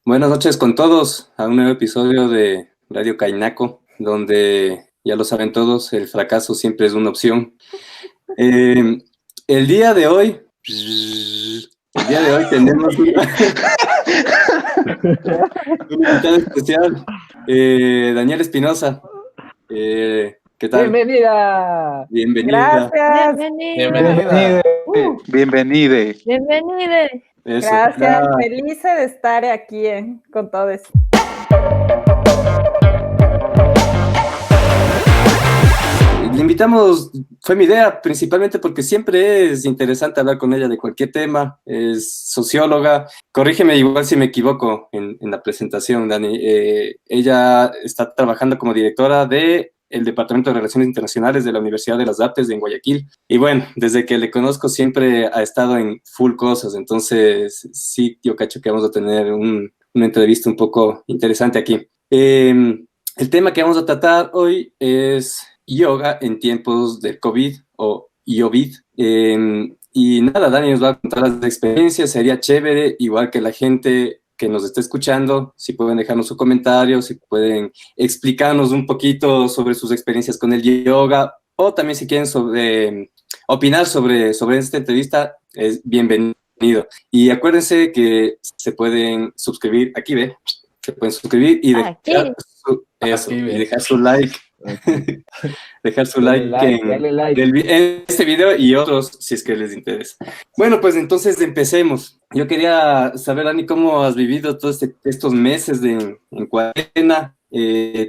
Buenas noches con todos a un nuevo episodio de Radio Cainaco, donde ya lo saben todos, el fracaso siempre es una opción. El día de hoy tenemos un invitado especial, Daniel Espinosa. ¿Qué tal? Bienvenida. Bienvenida. Gracias. Bienvenida. Bienvenide. Bienvenide. Eso. Gracias. Feliz de estar aquí con todos. Le invitamos, fue mi idea, principalmente porque siempre es interesante hablar con ella de cualquier tema. Es socióloga. Corrígeme igual si me equivoco en la presentación, Dani. Ella está trabajando como directora del Departamento de Relaciones Internacionales de la Universidad de las Artes en Guayaquil. Y bueno, desde que le conozco siempre ha estado en full cosas. Entonces, sí, yo cacho que vamos a tener una entrevista un poco interesante aquí. El tema que vamos a tratar hoy es yoga en tiempos del COVID o IOVID. Y nada, Dani nos va a contar las experiencias. Sería chévere, igual que la gente que nos está escuchando, si pueden dejarnos su comentario, si pueden explicarnos un poquito sobre sus experiencias con el yoga, o también si quieren opinar sobre esta entrevista, es bienvenido. Y acuérdense que se pueden suscribir, aquí ve, se pueden suscribir y dejar su like. Dejar su like en este video y otros si es que les interesa. Bueno, pues entonces empecemos. Yo quería saber, Dani, cómo has vivido todos estos meses en cuarentena.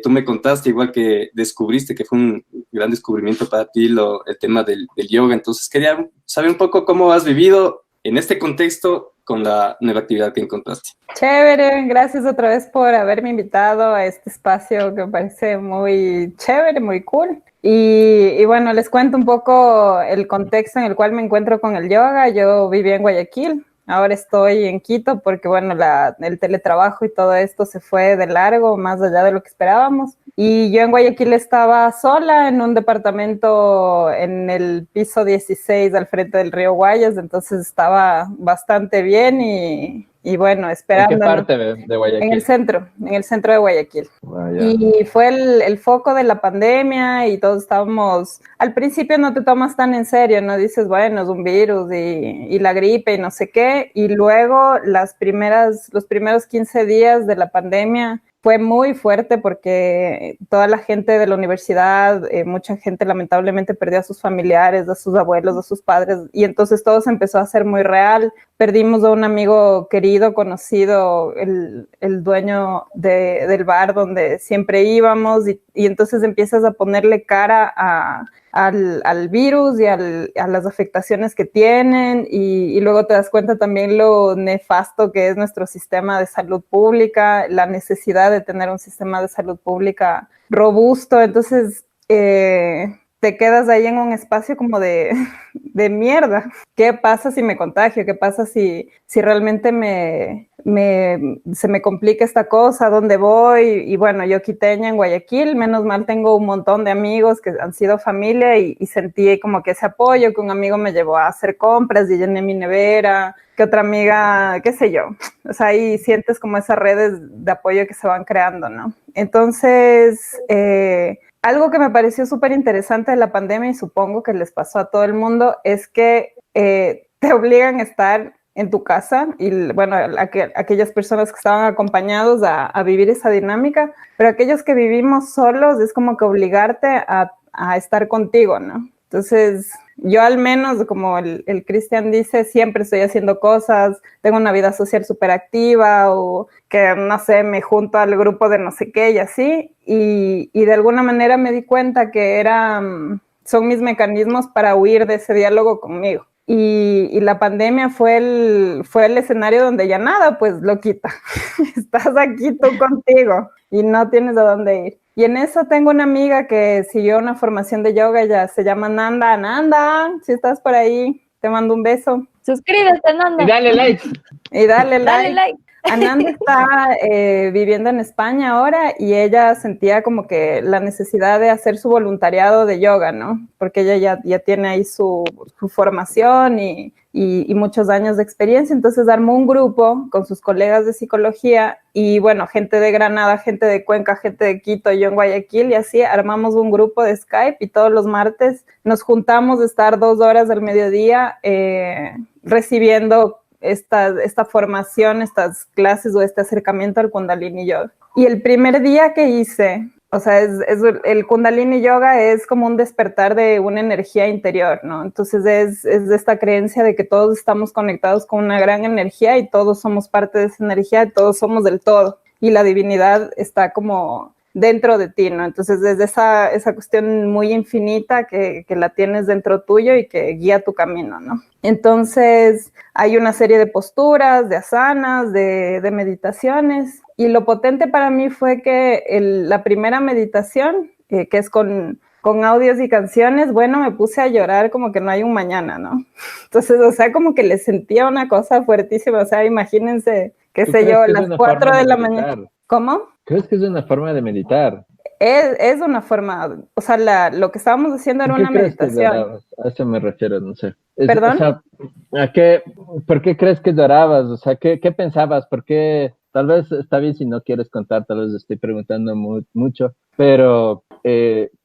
Tú me contaste, igual que descubriste que fue un gran descubrimiento para ti el tema del yoga. Entonces quería saber un poco cómo has vivido en este contexto con la nueva actividad que encontraste. Chévere, gracias otra vez por haberme invitado a este espacio que me parece muy chévere, muy cool. Y bueno, les cuento un poco el contexto en el cual me encuentro con el yoga. Yo vivía en Guayaquil, ahora estoy en Quito porque bueno, el teletrabajo y todo esto se fue de largo, más allá de lo que esperábamos. Y yo en Guayaquil estaba sola en un departamento en el piso 16 al frente del río Guayas, entonces estaba bastante bien y bueno, esperando. ¿En qué parte de Guayaquil? En el centro de Guayaquil. Y fue el foco de la pandemia y todos estábamos, al principio no te tomas tan en serio, no dices, bueno, es un virus y la gripe y no sé qué, y luego los primeros 15 días de la pandemia fue muy fuerte porque toda la gente de la universidad, mucha gente lamentablemente perdió a sus familiares, a sus abuelos, a sus padres, y entonces todo se empezó a hacer muy real. Perdimos a un amigo querido, conocido, el dueño del bar donde siempre íbamos, y entonces empiezas a ponerle cara al virus y a las afectaciones que tienen, y luego te das cuenta también lo nefasto que es nuestro sistema de salud pública, la necesidad de tener un sistema de salud pública robusto. Entonces te quedas ahí en un espacio como de mierda. ¿Qué pasa si me contagio? ¿Qué pasa si realmente se me complica esta cosa? ¿Dónde voy? Y bueno, yo quiteña en Guayaquil, menos mal tengo un montón de amigos que han sido familia y sentí como que ese apoyo, que un amigo me llevó a hacer compras y llené mi nevera, que otra amiga, qué sé yo. O sea, ahí sientes como esas redes de apoyo que se van creando, ¿no? Entonces, algo que me pareció súper interesante de la pandemia, y supongo que les pasó a todo el mundo, es que te obligan a estar en tu casa, y bueno, aquellas personas que estaban acompañados a vivir esa dinámica, pero aquellos que vivimos solos es como que obligarte a estar contigo, ¿no? Entonces, yo al menos, como el Cristian dice, siempre estoy haciendo cosas, tengo una vida social súper activa, o que, no sé, me junto al grupo de no sé qué y así, y de alguna manera me di cuenta que son mis mecanismos para huir de ese diálogo conmigo. Y la pandemia fue el escenario donde ya nada, pues lo quita. Estás aquí tú contigo y no tienes a dónde ir. Y en eso tengo una amiga que siguió una formación de yoga, ella se llama Nanda. Nanda, si estás por ahí, te mando un beso. Suscríbete, Nanda. Y dale like. Y dale like. Ananda está viviendo en España ahora, y ella sentía como que la necesidad de hacer su voluntariado de yoga, ¿no? Porque ella ya tiene ahí su formación y y muchos años de experiencia. Entonces armó un grupo con sus colegas de psicología y bueno, gente de Granada, gente de Cuenca, gente de Quito, yo en Guayaquil, y así armamos un grupo de Skype y todos los martes nos juntamos a estar 2 horas del mediodía recibiendo esta formación, estas clases o este acercamiento al Kundalini Yoga. Y el primer día que hice, o sea, el Kundalini Yoga es como un despertar de una energía interior, ¿no? Entonces es de esta creencia de que todos estamos conectados con una gran energía y todos somos parte de esa energía, y todos somos del todo. Y la divinidad está como dentro de ti, ¿no? Entonces desde esa cuestión muy infinita que la tienes dentro tuyo y que guía tu camino, ¿no? Entonces hay una serie de posturas, de asanas, de meditaciones, y lo potente para mí fue que la primera meditación, que es con audios y canciones, bueno, me puse a llorar como que no hay un mañana, ¿no? Entonces, o sea, como que le sentía una cosa fuertísima, o sea, imagínense, qué sé yo, las 4 de la mañana. ¿Cómo? ¿Crees que es una forma de meditar? Es una forma, o sea, lo que estábamos haciendo era una meditación. A eso me refiero, no sé. ¿Perdón? O sea, ¿por qué crees que llorabas? O sea, ¿qué pensabas? ¿Por qué? Tal vez está bien si no quieres contar, tal vez estoy preguntando mucho, pero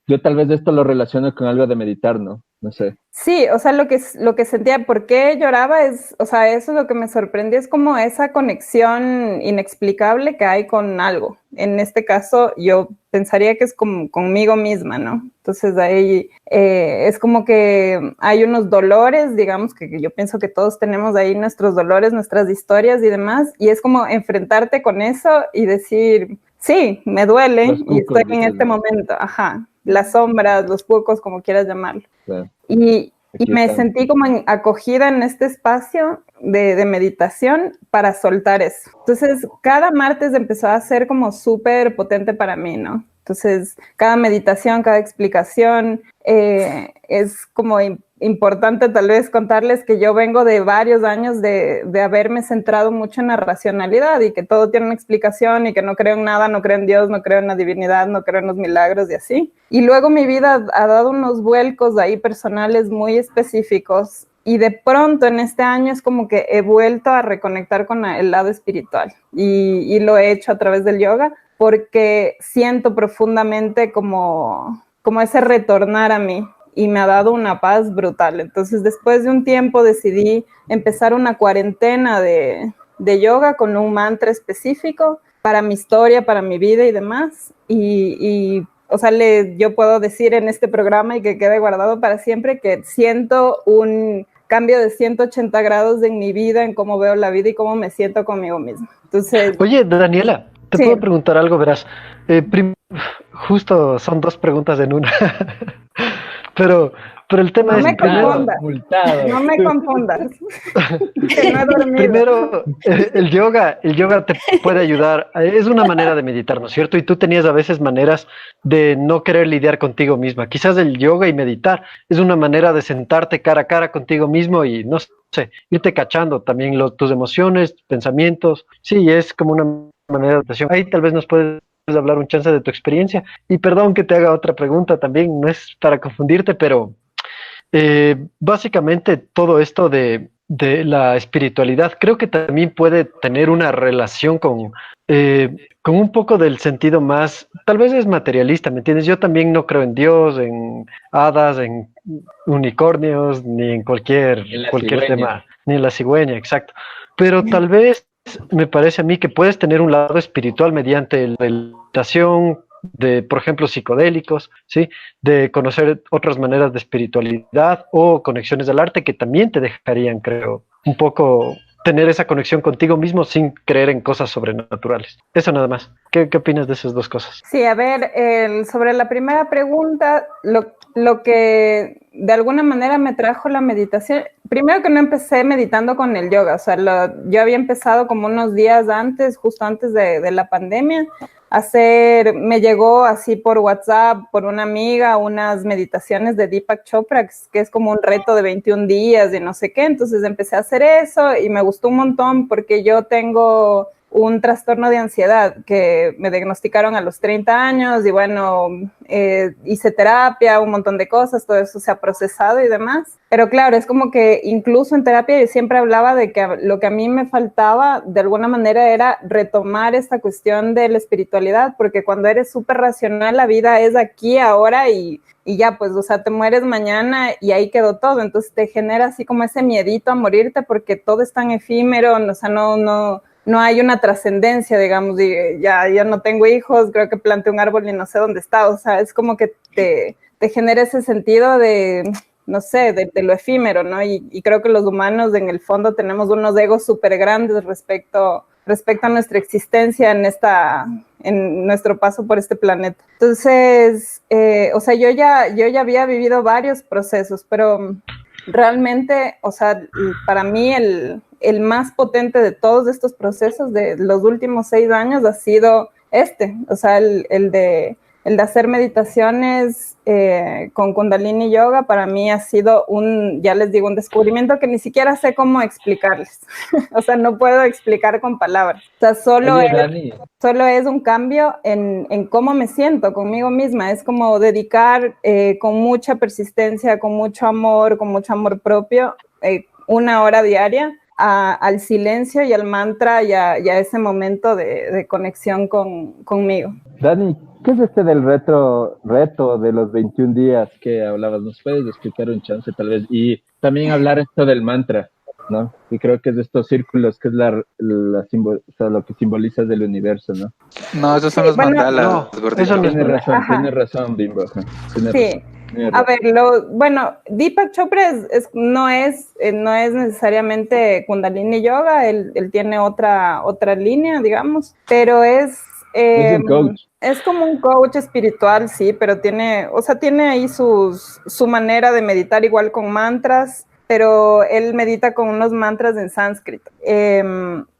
yo tal vez esto lo relaciono con algo de meditar, ¿no? No sé. Sí, o sea, lo que sentía, ¿por qué lloraba? O sea, eso es lo que me sorprendió, es como esa conexión inexplicable que hay con algo. En este caso, yo pensaría que es como conmigo misma, ¿no? Entonces ahí es como que hay unos dolores, digamos, que yo pienso que todos tenemos ahí nuestros dolores, nuestras historias y demás, y es como enfrentarte con eso y decir, sí, me duele y estoy en este momento, ajá, las sombras, los cucos, como quieras llamarlo. Claro. Y me sentí como acogida en este espacio de meditación para soltar eso. Entonces, cada martes empezó a ser como súper potente para mí, ¿no? Entonces, cada meditación, cada explicación, es como importante tal vez contarles que yo vengo de varios años de haberme centrado mucho en la racionalidad y que todo tiene una explicación y que no creo en nada, no creo en Dios, no creo en la divinidad, no creo en los milagros y así. Y luego mi vida ha dado unos vuelcos ahí personales muy específicos y de pronto en este año es como que he vuelto a reconectar con el lado espiritual y lo he hecho a través del yoga porque siento profundamente como ese retornar a mí y me ha dado una paz brutal. Entonces después de un tiempo decidí empezar una cuarentena de yoga con un mantra específico para mi historia, para mi vida y demás y o sea, yo puedo decir en este programa y que quede guardado para siempre que siento un cambio de 180 grados en mi vida, en cómo veo la vida y cómo me siento conmigo misma. Entonces, oye, Daniela, ¿te puedo preguntar algo? Verás, justo son 2 preguntas en una, pero el tema no es... No me confundas. Que no he dormido. Primero, el yoga te puede ayudar, es una manera de meditar, ¿no es cierto? Y tú tenías a veces maneras de no querer lidiar contigo misma. Quizás el yoga y meditar es una manera de sentarte cara a cara contigo mismo y, no sé, irte cachando también tus emociones, pensamientos. Sí, es como una manera de meditación. Ahí tal vez nos puedes hablar un chance de tu experiencia. Y perdón que te haga otra pregunta también, no es para confundirte, pero básicamente todo esto de la espiritualidad creo que también puede tener una relación con un poco del sentido más, tal vez es materialista, ¿me entiendes? Yo también no creo en Dios, en hadas, en unicornios, ni en cualquier tema, ni en la cigüeña, exacto. Pero tal vez me parece a mí que puedes tener un lado espiritual mediante la meditación, de, por ejemplo, psicodélicos, ¿sí? De conocer otras maneras de espiritualidad o conexiones del arte que también te dejarían, creo, un poco tener esa conexión contigo mismo sin creer en cosas sobrenaturales. Eso nada más. ¿Qué opinas de esas 2 cosas? Sí, a ver, sobre la primera pregunta, lo que de alguna manera me trajo la meditación, primero que no empecé meditando con el yoga, o sea, yo había empezado como unos días antes, justo antes de la pandemia, me llegó así por WhatsApp, por una amiga, unas meditaciones de Deepak Chopra, que es como un reto de 21 días y no sé qué, entonces empecé a hacer eso y me gustó un montón porque yo tengo un trastorno de ansiedad que me diagnosticaron a los 30 años y bueno, hice terapia, un montón de cosas, todo eso se ha procesado y demás. Pero claro, es como que incluso en terapia yo siempre hablaba de que lo que a mí me faltaba de alguna manera era retomar esta cuestión de la espiritualidad, porque cuando eres súper racional la vida es aquí, ahora y ya, pues, o sea, te mueres mañana y ahí quedó todo. Entonces te genera así como ese miedito a morirte porque todo es tan efímero, o sea, no hay una trascendencia, digamos, y ya no tengo hijos, creo que planté un árbol y no sé dónde está. O sea, es como que te genera ese sentido de, no sé, de lo efímero, ¿no? Y creo que los humanos en el fondo tenemos unos egos súper grandes respecto a nuestra existencia en nuestro paso por este planeta. Entonces, o sea, yo ya había vivido varios procesos, pero realmente, o sea, para mí el más potente de todos estos procesos de los últimos 6 años ha sido o sea, el de hacer meditaciones con Kundalini Yoga. Para mí ha sido ya les digo, un descubrimiento que ni siquiera sé cómo explicarles. O sea, no puedo explicar con palabras. O sea, solo es un cambio en cómo me siento conmigo misma. Es como dedicar con mucha persistencia, con mucho amor propio, 1 hora diaria al silencio y al mantra y a ese momento de conexión conmigo. Dani, ¿qué es del reto de los 21 días que hablabas? ¿Nos puedes explicar un chance tal vez? Y también hablar esto del mantra, ¿no? Y creo que es de estos círculos, que es o sea, lo que simboliza del universo, ¿no? No, esos son los mandalas, no, gordito. eso no es Tienes razón, Bimbo. Sí. A ver, bueno, Deepak Chopra no es necesariamente Kundalini Yoga, él tiene otra línea, digamos, pero es un coach. Es como un coach espiritual, sí, pero tiene ahí su manera de meditar igual con mantras, pero él medita con unos mantras en sánscrito.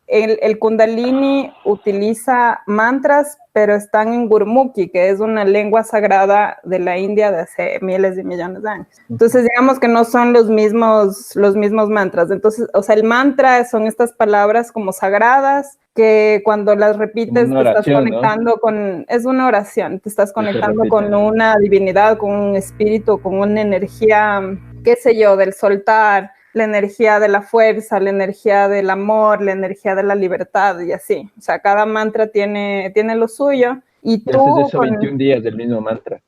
El Kundalini utiliza mantras, pero están en Gurmukhi, que es una lengua sagrada de la India de hace miles de millones de años. Entonces, digamos que no son los mismos mantras. Entonces, o sea, el mantra son estas palabras como sagradas, que cuando las repites te estás conectando, ¿no? Es una oración, te estás conectando con una divinidad, con un espíritu, con una energía, qué sé yo, del soltar, la energía de la fuerza, la energía del amor, la energía de la libertad y así. O sea, cada mantra tiene lo suyo. Y tú haces eso 21 días del mismo mantra.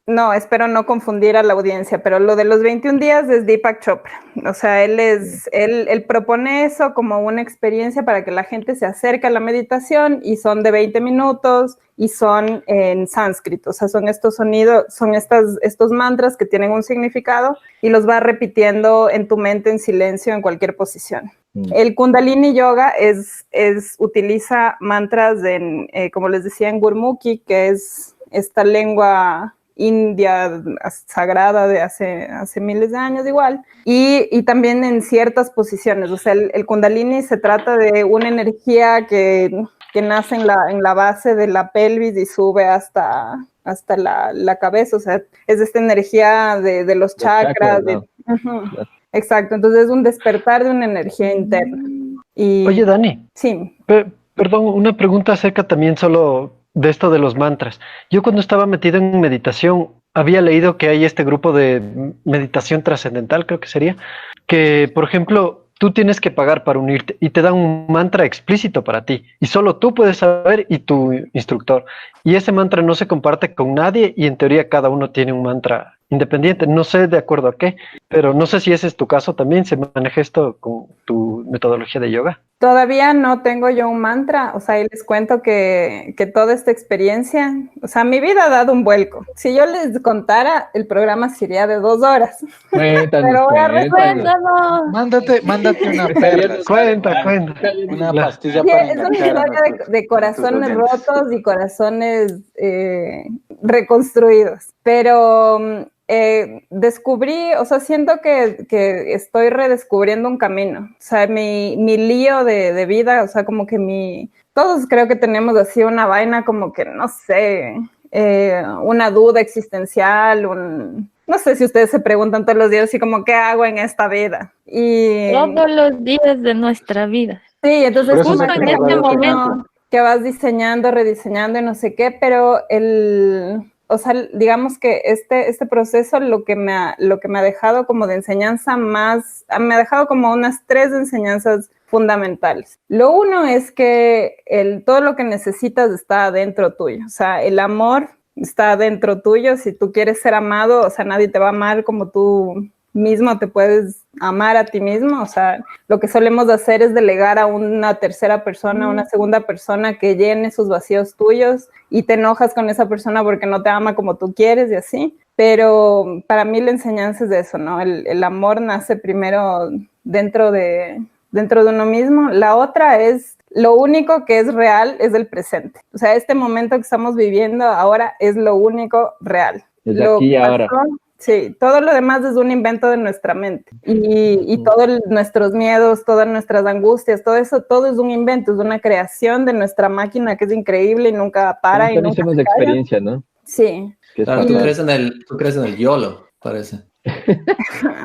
No, espero no confundir a la audiencia, pero lo de los 21 días es Deepak Chopra. O sea, él propone eso como una experiencia para que la gente se acerque a la meditación, y son de 20 minutos y son en sánscrito. O sea, son estos sonidos, son estos mantras que tienen un significado y los vas repitiendo en tu mente en silencio en cualquier posición. El Kundalini Yoga utiliza mantras como les decía, en Gurmukhi, que es esta lengua india sagrada de hace miles de años igual, y también en ciertas posiciones. O sea, el Kundalini se trata de una energía que nace en la base de la pelvis y sube hasta la cabeza. O sea, es esta energía de los chakras. ¿No? Exacto, entonces es un despertar de una energía interna. Oye, Dani. Sí. Perdón, una pregunta acerca también solo de esto de los mantras. Yo cuando estaba metido en meditación había leído que hay este grupo de meditación trascendental, creo que sería, que por ejemplo tú tienes que pagar para unirte y te dan un mantra explícito para ti y solo tú puedes saber y tu instructor, y ese mantra no se comparte con nadie y en teoría cada uno tiene un mantra independiente. No sé de acuerdo a qué, pero no sé si ese es tu caso también. ¿Se maneja esto con tu metodología de yoga? Todavía no tengo yo un mantra. O sea, y les cuento que toda esta experiencia, o sea, mi vida ha dado un vuelco. Si yo les contara, el programa sería de 2 horas. Pero voy a recuérdanos. Mándate una perla. Cuenta. Una pastilla sí, para es una historia de corazones rotos y corazones reconstruidos. Pero descubrí, o sea, siento que estoy redescubriendo un camino. O sea, mi lío de vida, o sea, como que todos creo que tenemos así una vaina como que, no sé, una duda existencial, no sé si ustedes se preguntan todos los días así como, ¿qué hago en esta vida? Todos los días de nuestra vida. Sí, entonces Por eso justo me en acordaba este de otro momento ejemplo. que vas diseñando, rediseñando y no sé qué, pero o sea, digamos que este proceso lo que me ha dejado como de enseñanza me ha dejado como unas 3 enseñanzas fundamentales. Lo uno es que todo lo que necesitas está dentro tuyo, o sea, el amor está dentro tuyo. Si tú quieres ser amado, o sea, nadie te va a amar como tú mismo te puedes amar a ti mismo. O sea, lo que solemos hacer es delegar a una tercera persona, a una segunda persona que llene sus vacíos tuyos, y te enojas con esa persona porque no te ama como tú quieres y así. Pero para mí la enseñanza es de eso, ¿no? El amor nace primero dentro de uno mismo. La otra es lo único que es real es el presente. O sea, este momento que estamos viviendo ahora es lo único real. Desde Lo aquí y que ahora. pasó, sí, todo lo demás es un invento de nuestra mente. Y todos nuestros miedos, todas nuestras angustias, todo eso, todo es un invento, es una creación de nuestra máquina que es increíble y nunca para y nunca Mecanismos se de calla. experiencia, ¿no? Sí. Que es Claro, tú fatal. crees en el YOLO, parece.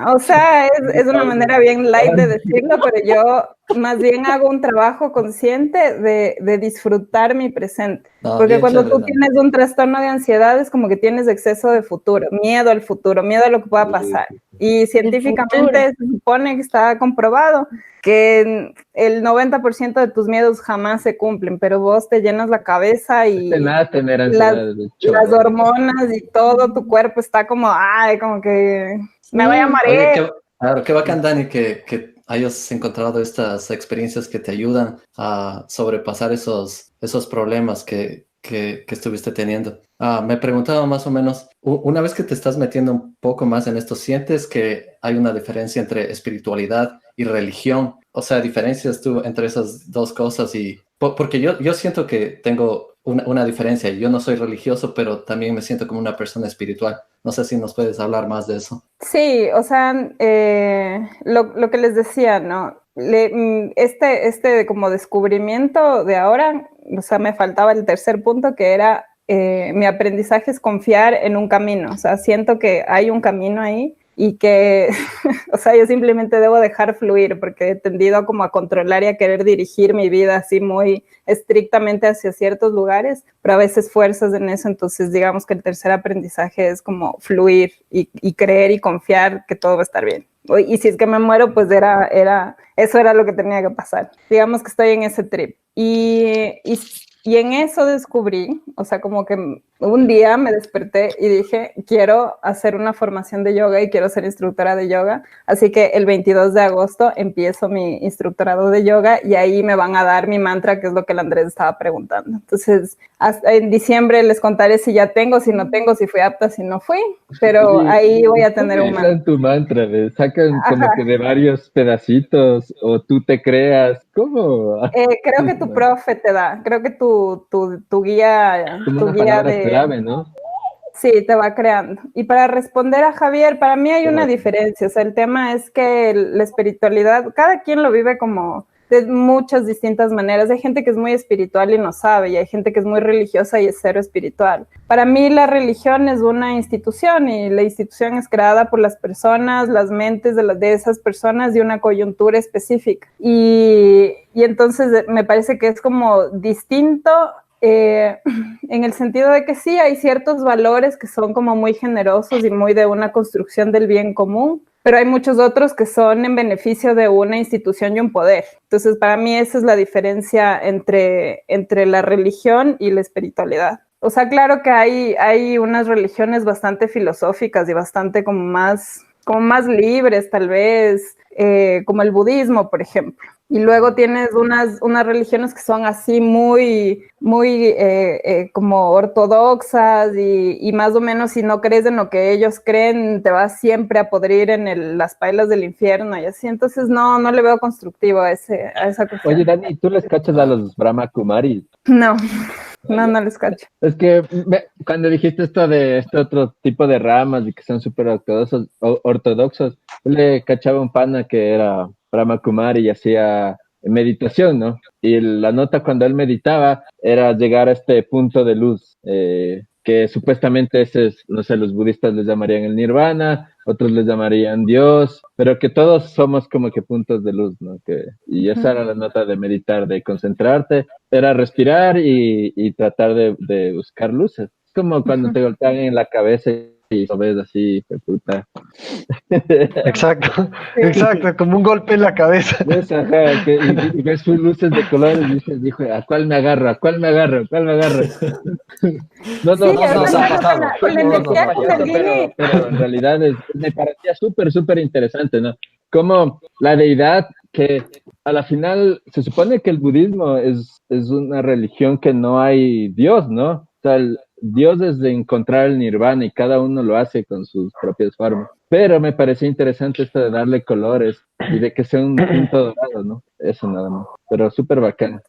O sea, es una manera bien light de decirlo, pero yo más bien hago un trabajo consciente de disfrutar mi presente. No, Porque bien cuando chévere, tú ¿no? tienes un trastorno de ansiedad es como que tienes exceso de futuro, miedo a lo que pueda pasar. Y científicamente se supone que está comprobado que el 90% de tus miedos jamás se cumplen, pero vos te llenas la cabeza y Nada tener las, ansiedad de las hecho. hormonas y todo tu cuerpo está como, ay, como que me voy a Oye, morir. claro, qué bacán, Dani, que hayas encontrado estas experiencias que te ayudan a sobrepasar esos problemas que estuviste teniendo. Me preguntaba más o menos, una vez que te estás metiendo un poco más en esto, ¿sientes que hay una diferencia entre espiritualidad y religión? O sea, ¿diferencias tú entre esas dos cosas? Porque yo siento que tengo una diferencia. Yo no soy religioso, pero también me siento como una persona espiritual. No sé si nos puedes hablar más de eso. Sí, o sea, lo que les decía, ¿no? Este como descubrimiento de ahora, o sea, me faltaba el tercer punto, que era mi aprendizaje es confiar en un camino. O sea, siento que hay un camino ahí y que, o sea, yo simplemente debo dejar fluir, porque he tendido como a controlar y a querer dirigir mi vida así muy estrictamente hacia ciertos lugares, pero a veces fuerzas en eso. Entonces digamos que el tercer aprendizaje es como fluir y creer y confiar que todo va a estar bien. Y si es que me muero, pues eso era lo que tenía que pasar. Digamos que estoy en ese trip. Y en eso descubrí, o sea, como que un día me desperté y dije, quiero hacer una formación de yoga y quiero ser instructora de yoga. Así que el 22 de agosto empiezo mi instructorado de yoga y ahí me van a dar mi mantra, que es lo que el Andrés estaba preguntando. Entonces, hasta en diciembre les contaré si ya tengo, si no tengo, si fui apta, si no fui, pero ahí voy a tener un mantra. Tu mantra, ¿ves? Sacan como Ajá. que de varios pedacitos o tú te creas. ¿Cómo? Creo que tu profe te da, creo que tu guía, Como tu una guía palabra de... clave, ¿no? Sí, te va creando. Y para responder a Javier, para mí hay una diferencia. O sea, el tema es que la espiritualidad, cada quien lo vive como de muchas distintas maneras. Hay gente que es muy espiritual y no sabe, y hay gente que es muy religiosa y es cero espiritual. Para mí la religión es una institución, y la institución es creada por las personas, las mentes de esas personas y una coyuntura específica. Y entonces me parece que es como distinto en el sentido de que sí, hay ciertos valores que son como muy generosos y muy de una construcción del bien común, pero hay muchos otros que son en beneficio de una institución y un poder. Entonces, para mí esa es la diferencia entre la religión y la espiritualidad. O sea, claro que hay unas religiones bastante filosóficas y bastante como más libres, tal vez, como el budismo, por ejemplo. Y luego tienes unas religiones que son así muy como ortodoxas, y más o menos si no crees en lo que ellos creen, te vas siempre a podrir en las pailas del infierno y así. Entonces no le veo constructivo a esa cuestión. Oye, Dani, ¿tú les cachas a los Brahma Kumaris? No les cacho. Es que cuando dijiste esto de este otro tipo de ramas y que son súper ortodoxos, yo le cachaba un pana que era Brahma Kumari y hacía meditación, ¿no? Y la nota cuando él meditaba era llegar a este punto de luz, que supuestamente ese es, no sé, los budistas les llamarían el nirvana, otros les llamarían Dios, pero que todos somos como que puntos de luz, ¿no? Y esa era la nota de meditar, de concentrarte, era respirar y tratar de buscar luces. Es como cuando te golpean en la cabeza y lo ves así, puta. Exacto, exacto, como un golpe en la cabeza. ¿Ves? Ajá, y ves sus luces de colores y dices, dijo, ¿a cuál me agarro? ¿A cuál me agarro? ¿A cuál me agarro? No, Sí, no, o sea, con la energía pero en realidad me parecía súper, súper interesante, ¿no? Como la deidad que a la final se supone que el budismo es una religión que no hay Dios, ¿no? O sea, Dios es de encontrar el nirvana y cada uno lo hace con sus propias formas. Pero me parecía interesante esto de darle colores y de que sea un punto dorado, ¿no? Eso nada más. Pero súper bacán.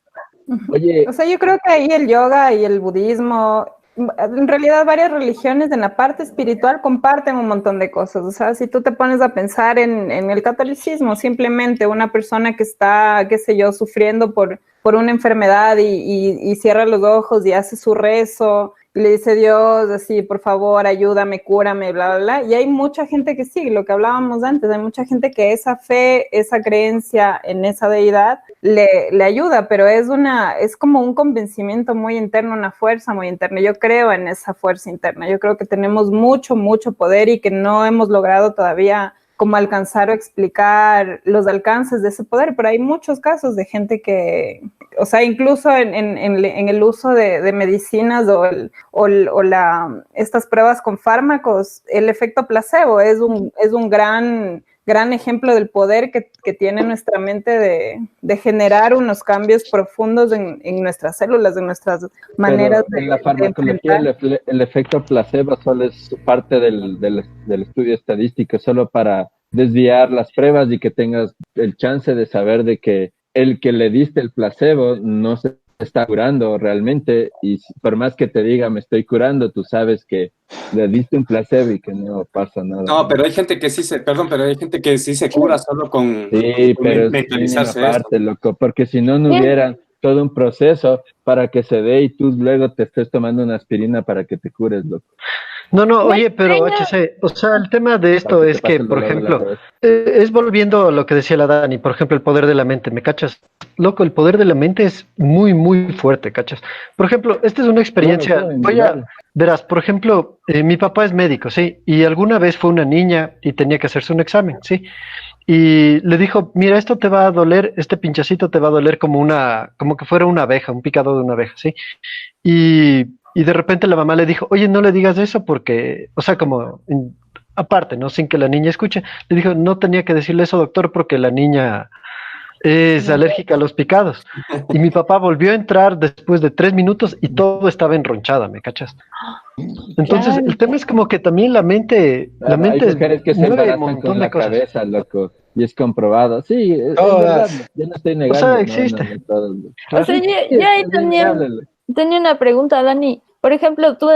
Oye. O sea, yo creo que ahí el yoga y el budismo, en realidad varias religiones en la parte espiritual comparten un montón de cosas. O sea, si tú te pones a pensar en el catolicismo, simplemente una persona que está, qué sé yo, sufriendo por una enfermedad y cierra los ojos y hace su rezo y le dice Dios así, por favor, ayúdame, cúrame, bla, bla, bla. Y hay mucha gente que sí, lo que hablábamos antes, hay mucha gente que esa fe, esa creencia en esa deidad le ayuda, pero es como un convencimiento muy interno, una fuerza muy interna. Yo creo en esa fuerza interna. Yo creo que tenemos mucho, mucho poder y que no hemos logrado todavía como alcanzar o explicar los alcances de ese poder, pero hay muchos casos de gente que, o sea, incluso en el uso de medicinas estas pruebas con fármacos, el efecto placebo es un gran ejemplo del poder que tiene nuestra mente de generar unos cambios profundos en nuestras células, en nuestras maneras de en la farmacología el efecto placebo solo es parte del estudio estadístico, solo para desviar las pruebas y que tengas el chance de saber de que el que le diste el placebo no se está curando realmente, y por más que te diga me estoy curando, tú sabes que le diste un placebo y que no pasa nada. No, pero hay gente que sí pero hay gente que sí se cura solo con pero es mentalizarse mínima parte, loco, porque si no, no hubiera todo un proceso para que se dé y tú luego te estés tomando una aspirina para que te cures, loco. No, oye, pero HC, o sea, el tema de esto es que, por ejemplo, es volviendo a lo que decía la Dani, por ejemplo, el poder de la mente, ¿me cachas? Loco, el poder de la mente es muy, muy fuerte, ¿cachas? Por ejemplo, esta es una experiencia, verás, por ejemplo, mi papá es médico, ¿sí? Y alguna vez fue una niña y tenía que hacerse un examen, ¿sí? Y le dijo, mira, esto te va a doler, este pinchacito te va a doler como que fuera una abeja, un picado de una abeja, ¿sí? Y de repente la mamá le dijo, oye, no le digas eso porque, o sea, como aparte, ¿no? Sin que la niña escuche, le dijo, no tenía que decirle eso, doctor, porque la niña es alérgica a los picados. Y mi papá volvió a entrar después de 3 minutos y todo estaba enronchada, ¿me cachas? Entonces, el tema es como que también la mente hay mujeres que se embarazan con la cabeza, loco, y es comprobado. Sí, es verdad, yo no estoy negando. O sea, existe. O sea, yo ahí tenía una pregunta, Dani. Por ejemplo, tú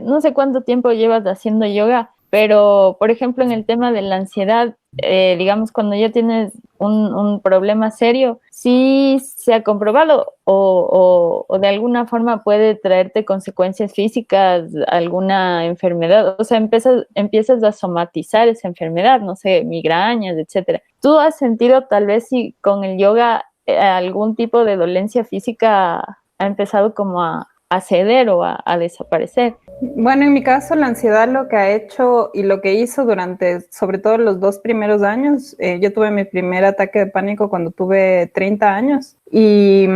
no sé cuánto tiempo llevas haciendo yoga, pero, por ejemplo, en el tema de la ansiedad, digamos, cuando ya tienes un problema serio, ¿sí se ha comprobado o de alguna forma puede traerte consecuencias físicas, alguna enfermedad? O sea, empiezas a somatizar esa enfermedad, no sé, migrañas, etcétera. ¿Tú has sentido tal vez si con el yoga algún tipo de dolencia física ha empezado como a ceder o a desaparecer? Bueno, en mi caso, la ansiedad lo que ha hecho y lo que hizo durante, sobre todo los 2 primeros años, yo tuve mi primer ataque de pánico cuando tuve 30 años y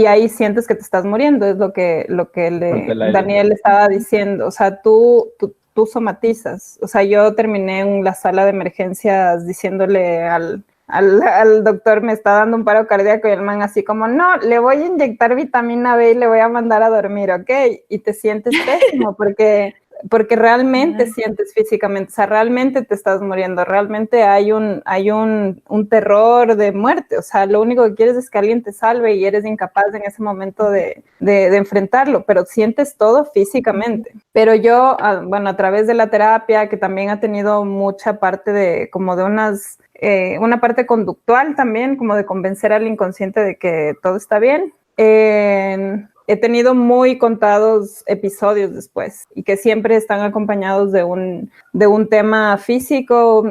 ahí sientes que te estás muriendo, es lo que Daniel estaba diciendo, o sea, tú somatizas, o sea, yo terminé en la sala de emergencias diciéndole al doctor, me está dando un paro cardíaco, y el man así como, no, le voy a inyectar vitamina B y le voy a mandar a dormir, ¿ok? Y te sientes pésimo porque realmente sientes físicamente, o sea, realmente te estás muriendo, realmente hay un terror de muerte, o sea, lo único que quieres es que alguien te salve y eres incapaz en ese momento de enfrentarlo, pero sientes todo físicamente. Pero yo, bueno, a través de la terapia, que también ha tenido mucha parte de una parte conductual también, como de convencer al inconsciente de que todo está bien, he tenido muy contados episodios después y que siempre están acompañados de un tema físico,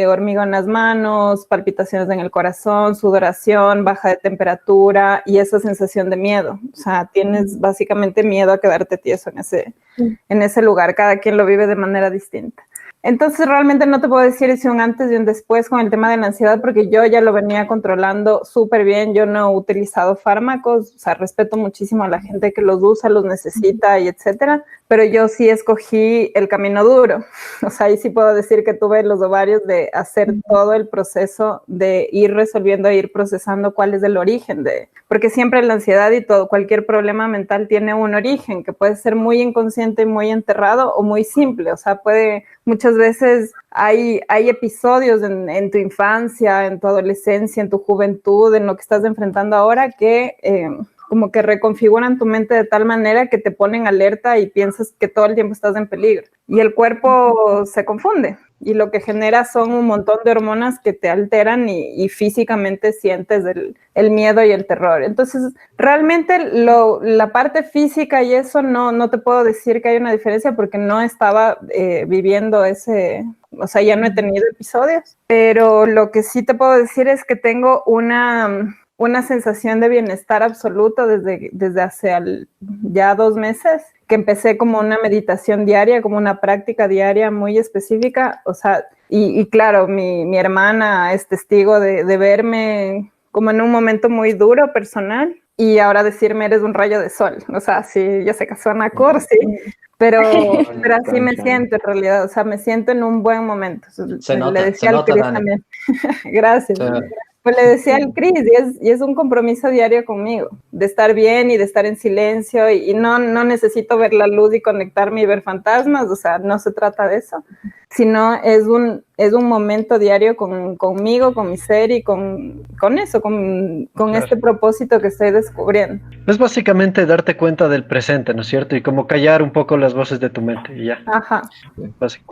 hormigón en las manos, palpitaciones en el corazón, sudoración, baja de temperatura y esa sensación de miedo. O sea, tienes básicamente miedo a quedarte tieso en ese lugar. Cada quien lo vive de manera distinta. Entonces realmente no te puedo decir si un antes y un después con el tema de la ansiedad, porque yo ya lo venía controlando súper bien. Yo no he utilizado fármacos, o sea, respeto muchísimo a la gente que los usa, los necesita y etcétera, pero yo sí escogí el camino duro. O sea, ahí sí puedo decir que tuve los ovarios de hacer todo el proceso de ir resolviendo, ir procesando cuál es el origen porque siempre la ansiedad y todo, cualquier problema mental tiene un origen que puede ser muy inconsciente, muy enterrado o muy simple. O sea, muchas veces hay episodios en tu infancia, en tu adolescencia, en tu juventud, en lo que estás enfrentando ahora que como que reconfiguran tu mente de tal manera que te ponen alerta y piensas que todo el tiempo estás en peligro. Y el cuerpo se confunde y lo que genera son un montón de hormonas que te alteran y físicamente sientes el miedo y el terror. Entonces, realmente la parte física y eso no te puedo decir que hay una diferencia porque no estaba viviendo o sea, ya no he tenido episodios, pero lo que sí te puedo decir es que tengo una sensación de bienestar absoluto desde hace ya 2 meses, que empecé como una meditación diaria, como una práctica diaria muy específica. O sea, y claro, mi hermana es testigo de verme como en un momento muy duro, personal, y ahora decirme eres un rayo de sol. O sea, sí, yo sé que suena cursi, pero así me siento en realidad. O sea, me siento en un buen momento. Se nota, le decía al Cris también. Gracias. Pues le decía al Cris, y es un compromiso diario conmigo, de estar bien y de estar en silencio, y no necesito ver la luz y conectarme y ver fantasmas. O sea, no se trata de eso, sino es un momento diario conmigo, con mi ser y con eso, con claro, este propósito que estoy descubriendo. Es básicamente darte cuenta del presente, ¿no es cierto? Y como callar un poco las voces de tu mente y ya. Ajá.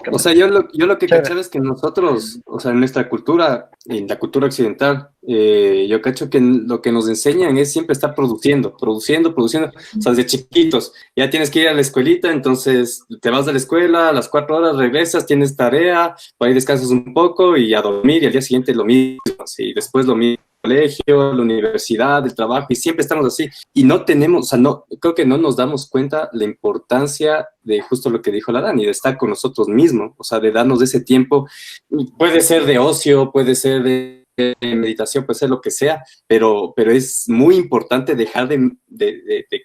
O sea, yo lo que cachaba es que nosotros, o sea, en nuestra cultura, en la cultura occidental, yo cacho que lo que nos enseñan es siempre estar produciendo. O sea, desde chiquitos. Ya tienes que ir a la escuelita, entonces te vas de la escuela, a las 4 horas regresas, tienes tarea, por ahí descansas un poco y a dormir, y al día siguiente lo mismo, y después lo mismo. Colegio, la universidad, el trabajo, y siempre estamos así, y no tenemos, o sea, creo que no nos damos cuenta la importancia de justo lo que dijo la Dani, de estar con nosotros mismos, o sea, de darnos ese tiempo. Puede ser de ocio, puede ser de meditación, puede ser lo que sea, pero es muy importante dejar de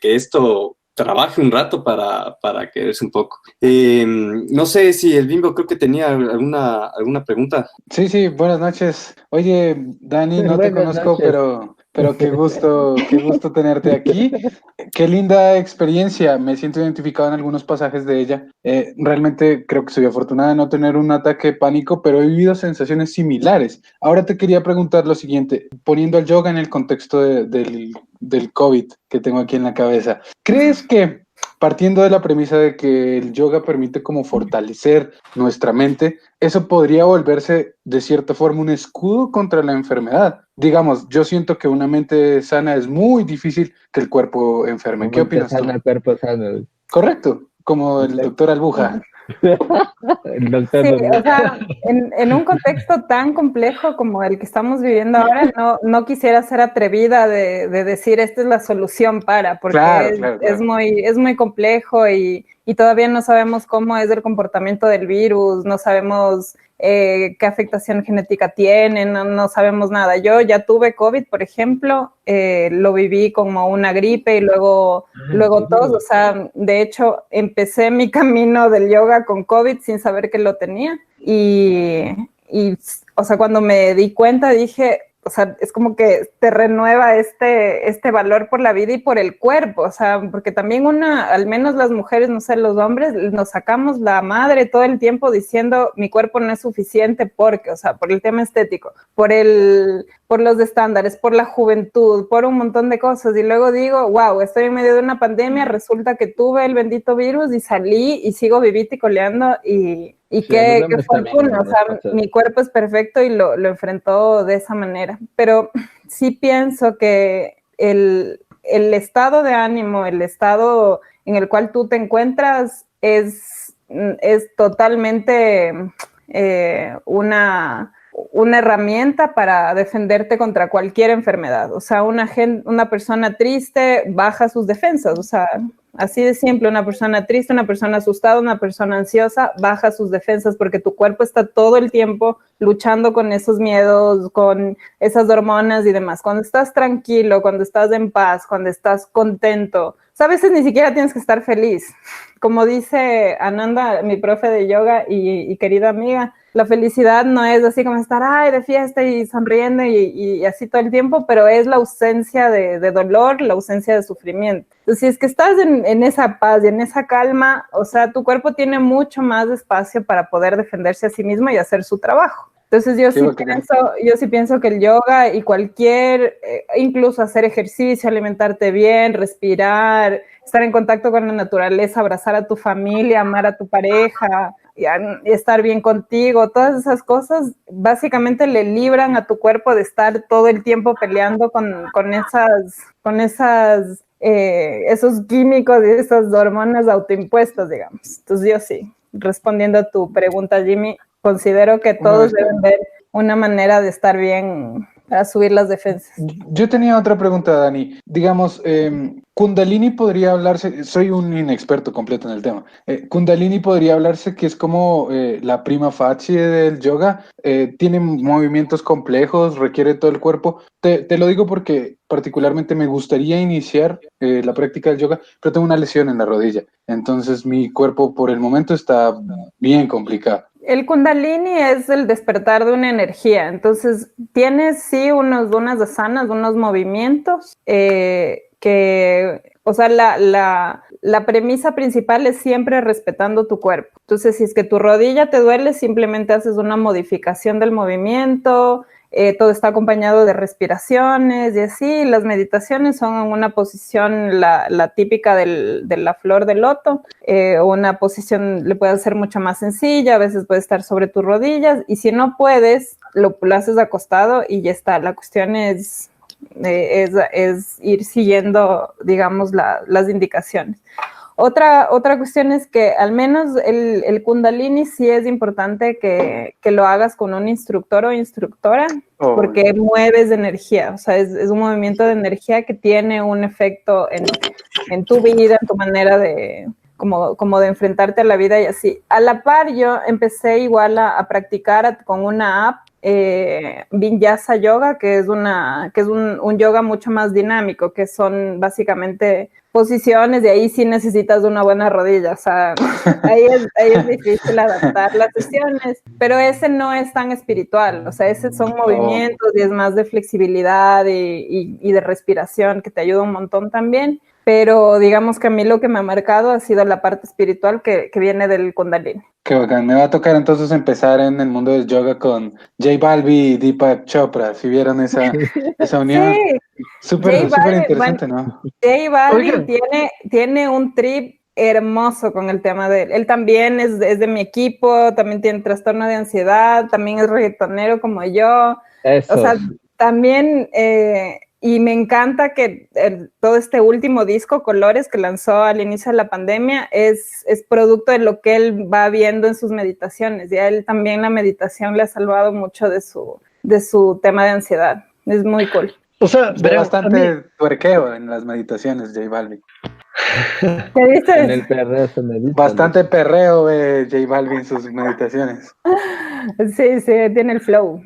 que esto trabaje un rato para quererse un poco. No sé si el Bimbo creo que tenía alguna pregunta. Sí, buenas noches. Oye, Dani, no te conozco, pero qué gusto tenerte aquí. Qué linda experiencia. Me siento identificado en algunos pasajes de ella. Realmente creo que soy afortunada de no tener un ataque de pánico, pero he vivido sensaciones similares. Ahora te quería preguntar lo siguiente, poniendo el yoga en el contexto del COVID que tengo aquí en la cabeza. ¿Crees que, partiendo de la premisa de que el yoga permite como fortalecer nuestra mente, eso podría volverse de cierta forma un escudo contra la enfermedad? Digamos, yo siento que una mente sana es muy difícil que el cuerpo enferme. ¿Qué opinas tú? El cuerpo sano. Correcto, como el doctor Albuja. Sí, o sea, en un contexto tan complejo como el que estamos viviendo ahora, no quisiera ser atrevida de decir esta es la solución porque claro. Es muy complejo y todavía no sabemos cómo es el comportamiento del virus, no sabemos qué afectación genética tiene, no sabemos nada. Yo ya tuve COVID, por ejemplo, lo viví como una gripe y luego tos. O sea, de hecho, empecé mi camino del yoga con COVID sin saber que lo tenía. Y o sea, cuando me di cuenta dije, o sea, es como que te renueva este valor por la vida y por el cuerpo. O sea, porque también al menos las mujeres, no sé, los hombres, nos sacamos la madre todo el tiempo diciendo mi cuerpo no es suficiente porque, o sea, por el tema estético, por los estándares, por la juventud, por un montón de cosas. Y luego digo, wow, estoy en medio de una pandemia, resulta que tuve el bendito virus y salí y sigo vivita y coleando y qué fortuna. O sea, mi cuerpo es perfecto y lo enfrentó de esa manera. Pero sí pienso que el el estado de ánimo, el estado en el cual tú te encuentras es totalmente una herramienta para defenderte contra cualquier enfermedad. O sea, una persona triste baja sus defensas, o sea, así de simple, una persona triste, una persona asustada, una persona ansiosa baja sus defensas porque tu cuerpo está todo el tiempo luchando con esos miedos, con esas hormonas y demás. Cuando estás tranquilo, cuando estás en paz, cuando estás contento, o sea, a veces ni siquiera tienes que estar feliz. Como dice Ananda, mi profe de yoga y querida amiga, la felicidad no es así como estar de fiesta y sonriendo y así todo el tiempo, pero es la ausencia de dolor, la ausencia de sufrimiento. Entonces, si es que estás en esa paz y en esa calma, o sea, tu cuerpo tiene mucho más espacio para poder defenderse a sí mismo y hacer su trabajo. Entonces yo sí pienso que el yoga y cualquier, incluso hacer ejercicio, alimentarte bien, respirar, estar en contacto con la naturaleza, abrazar a tu familia, amar a tu pareja, y estar bien contigo, todas esas cosas básicamente le libran a tu cuerpo de estar todo el tiempo peleando con esos químicos y esas hormonas autoimpuestas, digamos. Entonces yo sí, respondiendo a tu pregunta, Jimmy, considero que todos deben ver una manera de estar bien para subir las defensas. Yo tenía otra pregunta, Dani. Digamos, Kundalini podría hablarse, soy un inexperto completo en el tema. Kundalini podría hablarse que es como la prima facie del yoga. Tiene movimientos complejos, requiere todo el cuerpo. Te lo digo porque particularmente me gustaría iniciar la práctica del yoga, pero tengo una lesión en la rodilla. Entonces mi cuerpo por el momento está bien complicado. El Kundalini es el despertar de una energía, entonces tienes sí unas asanas, unos movimientos o sea, la premisa principal es siempre respetando tu cuerpo. Entonces, si es que tu rodilla te duele, simplemente haces una modificación del movimiento, todo está acompañado de respiraciones y así. Las meditaciones son en una posición, la típica de la flor de loto, una posición le puede hacer mucho más sencilla, a veces puede estar sobre tus rodillas y si no puedes, lo haces acostado y ya está. La cuestión es ir siguiendo, digamos, las indicaciones. Otra cuestión es que al menos el Kundalini sí es importante que lo hagas con un instructor o instructora, porque mueves energía, o sea, es un movimiento de energía que tiene un efecto en tu vida, en tu manera de como de enfrentarte a la vida y así. A la par yo empecé igual a practicar con una app, Vinyasa Yoga, que es un yoga mucho más dinámico, que son básicamente posiciones y ahí sí necesitas una buena rodilla, o sea, ahí es difícil adaptar las sesiones, pero ese no es tan espiritual, o sea, ese son movimientos y es más de flexibilidad y de respiración que te ayuda un montón también, pero digamos que a mí lo que me ha marcado ha sido la parte espiritual que viene del Kundalini. Qué bacán. Me va a tocar entonces empezar en el mundo del yoga con J Balvin y Deepak Chopra. Si vieron esa unión. Sí. Súper interesante, bueno, ¿no? J Balvin tiene un trip hermoso con el tema de él. Él también es de mi equipo, también tiene trastorno de ansiedad, también es reggaetonero como yo. Eso. O sea, también... y me encanta que todo este último disco, Colores, que lanzó al inicio de la pandemia, es producto de lo que él va viendo en sus meditaciones. Y a él también la meditación le ha salvado mucho de su tema de ansiedad. Es muy cool. O sea, bastante tuerqueo en las meditaciones, J Balvin. ¿Qué dices? En el perreo se medita. Bastante perreo J Balvin sus meditaciones. Sí, tiene el flow.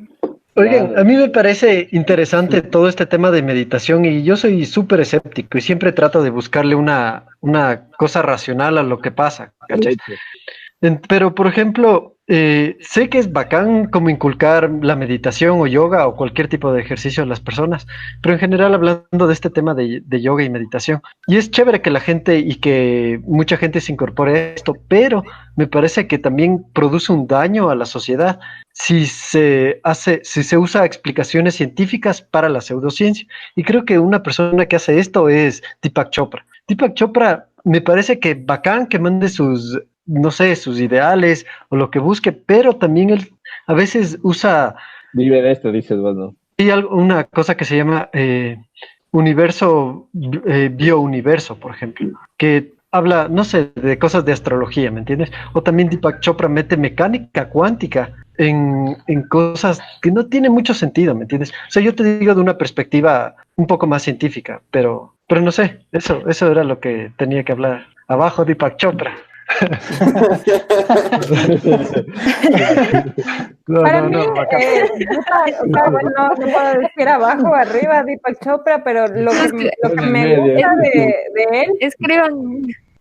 Oigan, a mí me parece interesante todo este tema de meditación y yo soy súper escéptico y siempre trato de buscarle una cosa racional a lo que pasa, ¿cachai? Pero, por ejemplo, sé que es bacán como inculcar la meditación o yoga o cualquier tipo de ejercicio a las personas, pero en general hablando de este tema de yoga y meditación, y es chévere que la gente y que mucha gente se incorpore a esto, pero me parece que también produce un daño a la sociedad si se usa explicaciones científicas para la pseudociencia. Y creo que una persona que hace esto es Deepak Chopra. Deepak Chopra me parece que bacán que mande sus ideales o lo que busque, pero también él a veces usa... Vive de esto, dices vos, ¿no? Hay una cosa que se llama universo, biouniverso, por ejemplo, que habla, no sé, de cosas de astrología, ¿me entiendes? O también Deepak Chopra mete mecánica cuántica en cosas que no tienen mucho sentido, ¿me entiendes? O sea, yo te digo de una perspectiva un poco más científica, pero no sé, eso era lo que tenía que hablar. Abajo Deepak Chopra. Para mí, no puedo decir abajo o arriba Deepak Chopra, pero lo que me gusta de él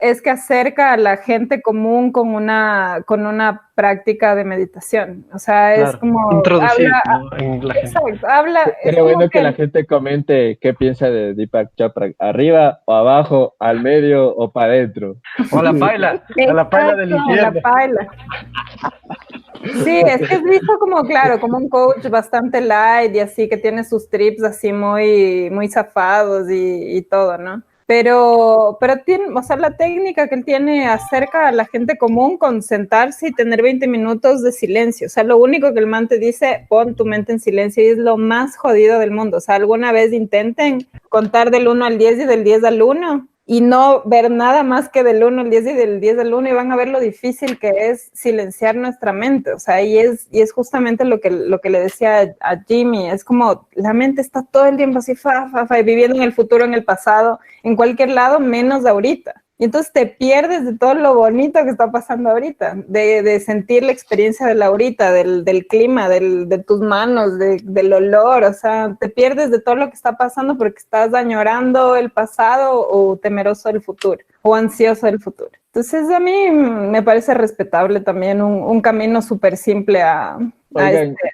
es que acerca a la gente común con una práctica de meditación. O sea, es como introducir en la gente. Exacto, habla. Sería bueno que la gente comente qué piensa de Deepak Chopra, arriba o abajo, al medio o para adentro. O la paila, a la paila del infierno. La paila. Sí, es que es visto como, claro, como un coach bastante light y así, que tiene sus trips así muy, muy zafados y todo, ¿no? Pero tiene, o sea, la técnica que él tiene acerca a la gente común con sentarse y tener 20 minutos de silencio. O sea, lo único que el man te dice, pon tu mente en silencio, y es lo más jodido del mundo. O sea, alguna vez intenten contar del 1 al 10 y del 10 al 1 y no ver nada más que del 1 al 10 y del 10 al 1 y van a ver lo difícil que es silenciar nuestra mente. O sea, y es justamente lo que le decía a Jimmy, es como la mente está todo el tiempo así, y viviendo en el futuro, en el pasado, en cualquier lado, menos ahorita. Y entonces te pierdes de todo lo bonito que está pasando ahorita, de sentir la experiencia del ahorita, del clima, de tus manos, del olor. O sea, te pierdes de todo lo que está pasando porque estás añorando el pasado o temeroso del futuro o ansioso del futuro. Entonces a mí me parece respetable también un camino súper simple a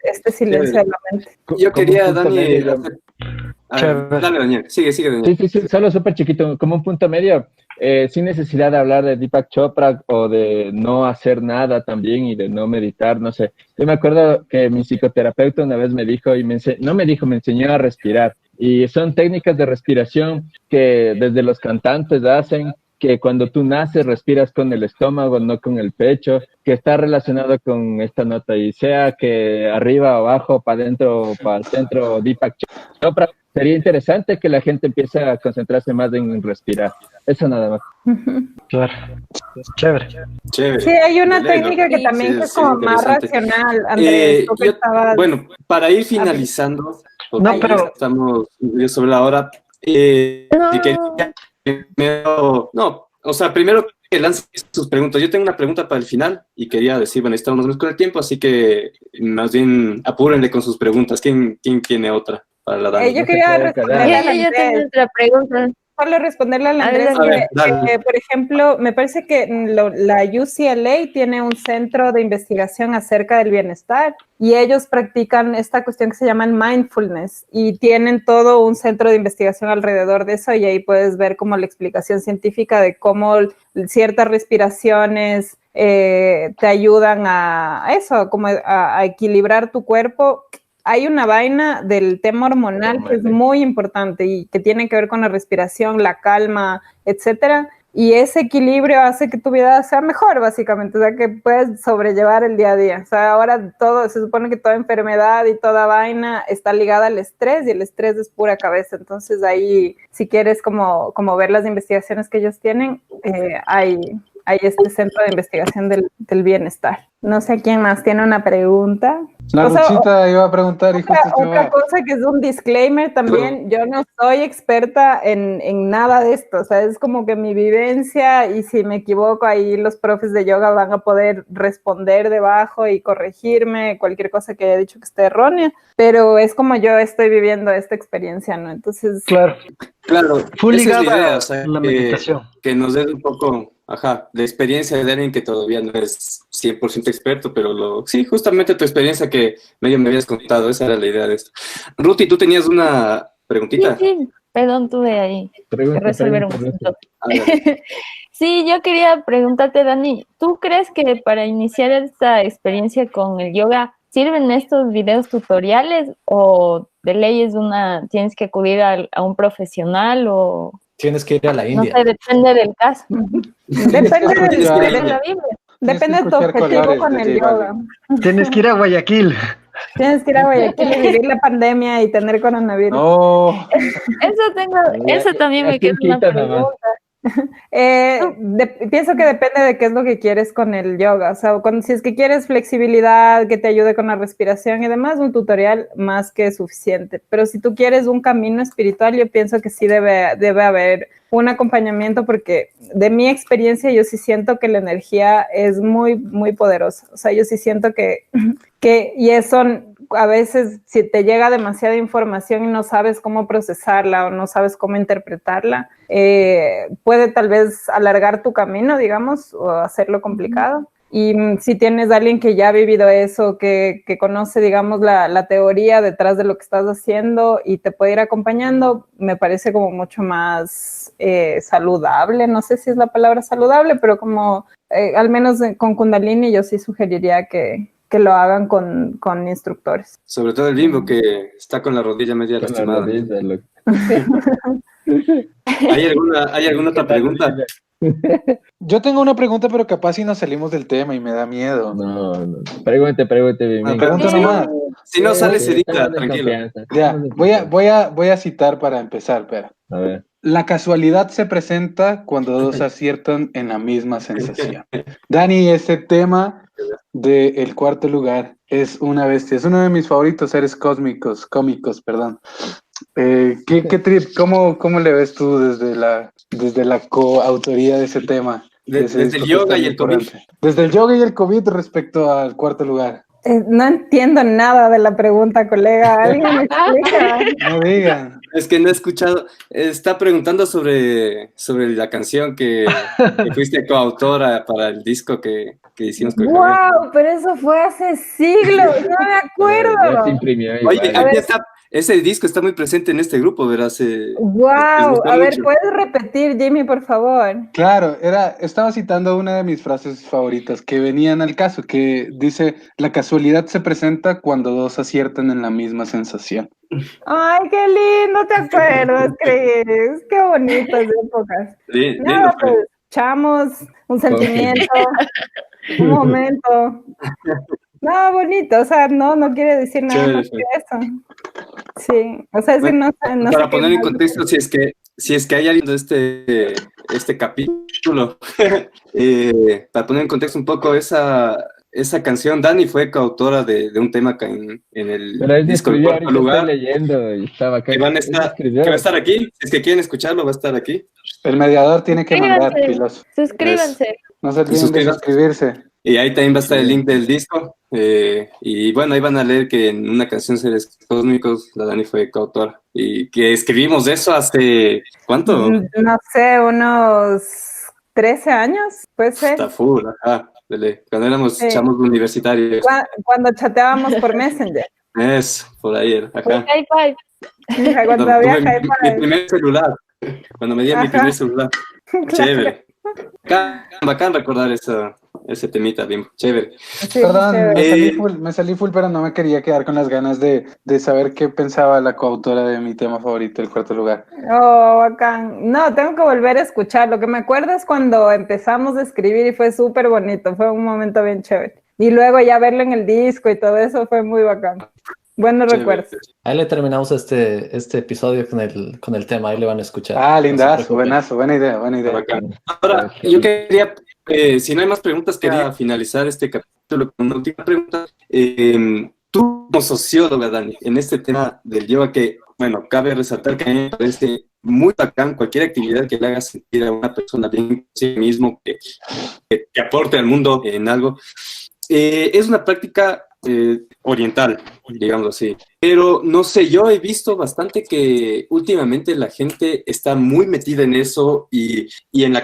este silencio de la mente. Yo quería, Dani... Dale, Daniel. Sigue, Daniel. Sí, solo súper chiquito, como un punto medio, sin necesidad de hablar de Deepak Chopra o de no hacer nada también y de no meditar, no sé. Yo me acuerdo que mi psicoterapeuta una vez me dijo, me enseñó a respirar. Y son técnicas de respiración que desde los cantantes hacen, que cuando tú naces respiras con el estómago, no con el pecho, que está relacionado con esta nota, y sea que arriba, abajo, para adentro, para el centro, Deepak Chopra. Sería interesante que la gente empiece a concentrarse más en respirar. Eso nada más. Claro. Chévere. Sí, hay una técnica que también es como más racional, Andrés. Bueno, para ir finalizando, estamos sobre la hora. Primero que lance sus preguntas. Yo tengo una pregunta para el final y quería decir, bueno, estamos más con el tiempo, así que más bien apúrenle con sus preguntas. ¿Quién tiene otra para la Dani? Yo quería responderle a Andrés. Yo tengo otra pregunta. Solo responderle al Andrés que, por ejemplo, me parece que la UCLA tiene un centro de investigación acerca del bienestar y ellos practican esta cuestión que se llama mindfulness y tienen todo un centro de investigación alrededor de eso, y ahí puedes ver como la explicación científica de cómo ciertas respiraciones te ayudan a eso, como a equilibrar tu cuerpo. Hay una vaina del tema hormonal que es muy importante y que tiene que ver con la respiración, la calma, etcétera. Y ese equilibrio hace que tu vida sea mejor, básicamente. O sea, que puedes sobrellevar el día a día. O sea, ahora se supone que toda enfermedad y toda vaina está ligada al estrés, y el estrés es pura cabeza. Entonces ahí, si quieres como ver las investigaciones que ellos tienen, hay este centro de investigación del bienestar. No sé quién más tiene una pregunta. La Luchita iba a preguntar y justo otra cosa que es un disclaimer también, yo no soy experta en nada de esto, o sea, es como que mi vivencia, y si me equivoco ahí los profes de yoga van a poder responder debajo y corregirme cualquier cosa que haya dicho que esté errónea, pero es como yo estoy viviendo esta experiencia, ¿no? Entonces... Claro, full esa es la ligada idea, o sea, la meditación. Que nos dé un poco... la experiencia de alguien que todavía no es 100% experto, pero sí, justamente tu experiencia que medio me habías contado, esa era la idea de esto. Ruti, ¿tú tenías una preguntita? Sí, perdón, tuve ahí que resolver un asunto. Sí, yo quería preguntarte, Dani, ¿tú crees que para iniciar esta experiencia con el yoga sirven estos videos tutoriales o de ley tienes que acudir a un profesional o...? Tienes que ir a la India. No sé, depende del caso. Depende de la Biblia. Depende de tu objetivo con el yoga. Tienes que ir a Guayaquil. Tienes que ir a Guayaquil y vivir la pandemia y tener coronavirus. No. Eso también me queda una pregunta. Pienso que depende de qué es lo que quieres con el yoga. O sea, si es que quieres flexibilidad, que te ayude con la respiración y demás, un tutorial más que suficiente. Pero si tú quieres un camino espiritual, yo pienso que sí debe haber un acompañamiento, porque de mi experiencia yo sí siento que la energía es muy, muy poderosa. O sea, yo sí siento y eso a veces, si te llega demasiada información y no sabes cómo procesarla o no sabes cómo interpretarla, puede tal vez alargar tu camino, digamos, o hacerlo complicado. Y si tienes a alguien que ya ha vivido eso, que conoce, digamos, la teoría detrás de lo que estás haciendo y te puede ir acompañando, me parece como mucho más saludable. No sé si es la palabra saludable, pero como al menos con Kundalini yo sí sugeriría que lo hagan con instructores. Sobre todo el Bimbo, que está con la rodilla media lastimada. ¿Hay alguna otra pregunta? Yo tengo una pregunta, pero capaz si nos salimos del tema y me da miedo. No. Pregunte, bien. Pregunta nomás. Si no sale, se edita, tranquilo. Ya, voy a citar para empezar, pero. A ver. La casualidad se presenta cuando dos aciertan en la misma sensación. Dani, este tema del cuarto lugar es una bestia. Es uno de mis favoritos seres cómicos, perdón. ¿Qué trip? ¿Cómo le ves tú desde la coautoría de ese tema? Desde el yoga y el COVID. Desde el yoga y el COVID respecto al cuarto lugar. No entiendo nada de la pregunta, colega. ¿Alguien me explica? No digan. Es que no he escuchado. Está preguntando sobre la canción que fuiste coautora para el disco que hicimos con ¡Wow! Pero eso fue hace siglos. No me acuerdo. Ya se imprimió. Oye, aquí está. Ese disco está muy presente en este grupo, verás. ¡Wow! A ver, ¿puedes repetir, Jimmy, por favor? Claro, estaba citando una de mis frases favoritas que venían al caso, que dice: la casualidad se presenta cuando dos aciertan en la misma sensación. ¡Ay, qué lindo! ¿Te acuerdas, Cris? ¡Qué bonitas épocas! Sí, nada, pues, chamos, un sentimiento, un momento. No, bonito, o sea, no quiere decir nada más que eso. Sí, o sea, es bueno, que no para sé poner en contexto, si es que hay alguien de este capítulo, para poner en contexto un poco esa canción, Dani fue coautora de un tema acá en el pero él disco escribió, del cuarto lugar. estoy leyendo y estaba acá. Que va a estar aquí, si es que quieren escucharlo, va a estar aquí. El mediador tiene que mandar, piloso. Suscríbanse. No se olviden de suscribirse. Y ahí también va a estar el link del disco. Y bueno, ahí van a leer que en una canción Seres Cósmicos, la Dani fue coautora. Y que escribimos eso hace, ¿cuánto? No sé, unos 13 años, puede ser. Está full, ajá. Cuando éramos chamos universitarios. Cuando chateábamos por Messenger. Eso, por ahí era, ajá. High five. Cuando había high mi five. primer celular. Cuando me di mi primer celular. Chévere. Bacán recordar ese temita, bien chévere. Sí, perdón, me salí full, pero no me quería quedar con las ganas de saber qué pensaba la coautora de mi tema favorito, el cuarto lugar. Oh, bacán. No, tengo que volver a escuchar. Lo que me acuerdo es cuando empezamos a escribir y fue súper bonito, fue un momento bien chévere. Y luego ya verlo en el disco y todo eso fue muy bacán. Buenos recuerdos. Ahí le terminamos este episodio con el tema, ahí le van a escuchar. Ah, lindazo, buenazo, buena idea. Bacán. Ahora, yo quería, si no hay más preguntas, quería finalizar este capítulo con una última pregunta. Tú, como socióloga, Dani, en este tema del yoga, que, bueno, cabe resaltar que a mí me parece muy bacán cualquier actividad que le haga sentir a una persona bien con sí mismo, que aporte al mundo en algo. Es una práctica oriental, digamos así. Pero no sé, yo he visto bastante que últimamente la gente está muy metida en eso y en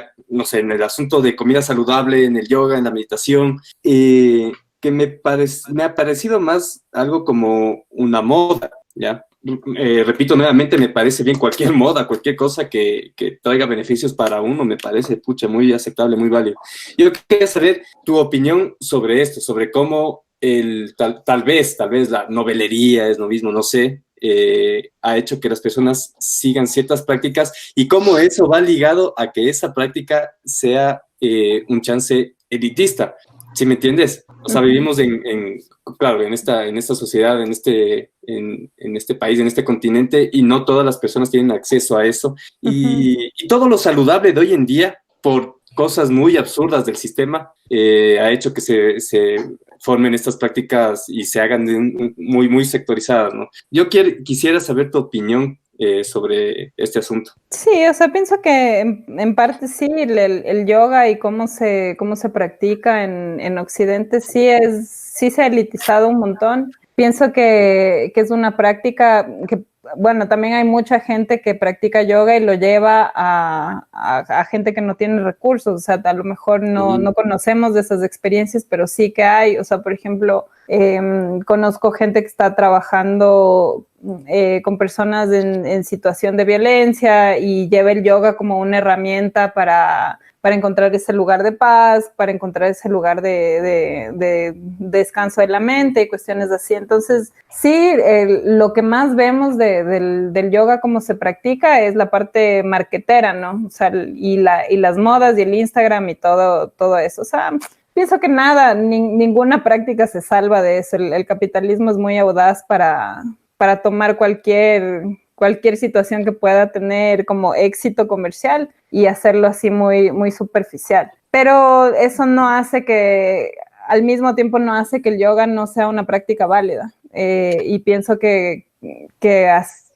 en el asunto de comida saludable, en el yoga, en la meditación, que me ha parecido más algo como una moda, ¿ya? Repito nuevamente, me parece bien cualquier moda, cualquier cosa que traiga beneficios para uno, me parece, muy aceptable, muy válido. Yo quería saber tu opinión sobre esto, sobre cómo tal vez la novelería, esnovismo, no sé, ha hecho que las personas sigan ciertas prácticas y cómo eso va ligado a que esa práctica sea un chance elitista. ¿Sí me entiendes? O sea, vivimos claro, en esta sociedad, en este país, en este continente, y no todas las personas tienen acceso a eso. Y todo lo saludable de hoy en día, por cosas muy absurdas del sistema, ha hecho que se formen estas prácticas y se hagan muy, muy sectorizadas, ¿no? Yo quisiera saber tu opinión sobre este asunto. Sí, o sea, pienso que en parte sí, el yoga y cómo se practica en Occidente sí se ha elitizado un montón. Pienso que es una práctica que, bueno, también hay mucha gente que practica yoga y lo lleva a gente que no tiene recursos, o sea, a lo mejor no conocemos de esas experiencias, pero sí que hay, o sea, por ejemplo, conozco gente que está trabajando con personas en situación de violencia y lleva el yoga como una herramienta para encontrar ese lugar de paz, para encontrar ese lugar de descanso de la mente y cuestiones así. Entonces, sí, lo que más vemos del yoga como se practica es la parte marketera, ¿no? O sea, y las modas y el Instagram y todo eso. O sea, pienso que nada, ninguna práctica se salva de eso. El capitalismo es muy audaz para tomar cualquier situación que pueda tener como éxito comercial y hacerlo así muy, muy superficial. Pero eso no hace que, al mismo tiempo no hace que el yoga no sea una práctica válida. Y pienso que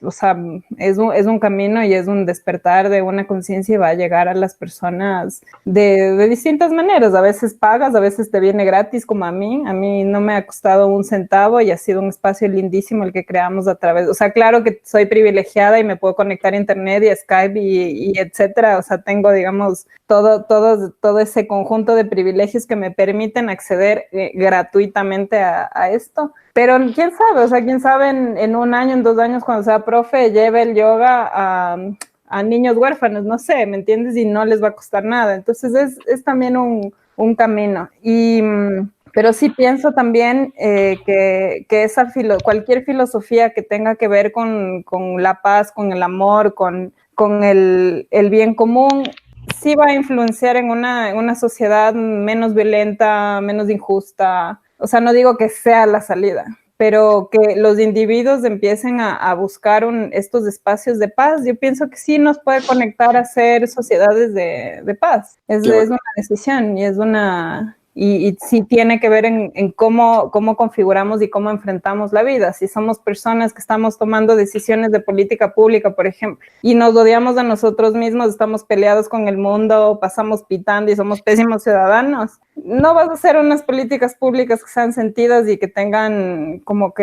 o sea, es un camino y es un despertar de una conciencia y va a llegar a las personas de distintas maneras. A veces pagas, a veces te viene gratis, como a mí. A mí no me ha costado un centavo y ha sido un espacio lindísimo el que creamos a través. O sea, claro que soy privilegiada y me puedo conectar a internet y a Skype y etcétera. O sea, tengo, digamos, todo ese conjunto de privilegios que me permiten acceder gratuitamente a esto. Pero quién sabe, o sea, quién sabe en un año, en 2 años, cuando sea profe, lleve el yoga a niños huérfanos, no sé, ¿me entiendes? Y no les va a costar nada. Entonces es también un camino. Pero sí pienso también que cualquier filosofía que tenga que ver con la paz, con el amor, con el bien común, sí va a influenciar en una sociedad menos violenta, menos injusta. O sea, no digo que sea la salida, pero que los individuos empiecen a buscar estos espacios de paz. Yo pienso que sí nos puede conectar a ser sociedades de paz. Es una decisión y sí tiene que ver en cómo configuramos y cómo enfrentamos la vida. Si somos personas que estamos tomando decisiones de política pública, por ejemplo, y nos odiamos a nosotros mismos, estamos peleados con el mundo, pasamos pitando y somos pésimos ciudadanos, no vas a hacer unas políticas públicas que sean sentidas y que tengan como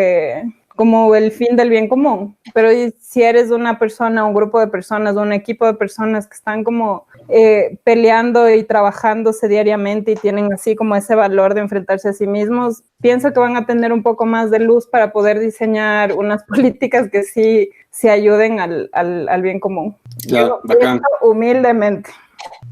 el fin del bien común. Pero si eres una persona, un grupo de personas, un equipo de personas que están como peleando y trabajándose diariamente y tienen así como ese valor de enfrentarse a sí mismos, pienso que van a tener un poco más de luz para poder diseñar unas políticas que sí ayuden al bien común. Claro, Yo pienso humildemente.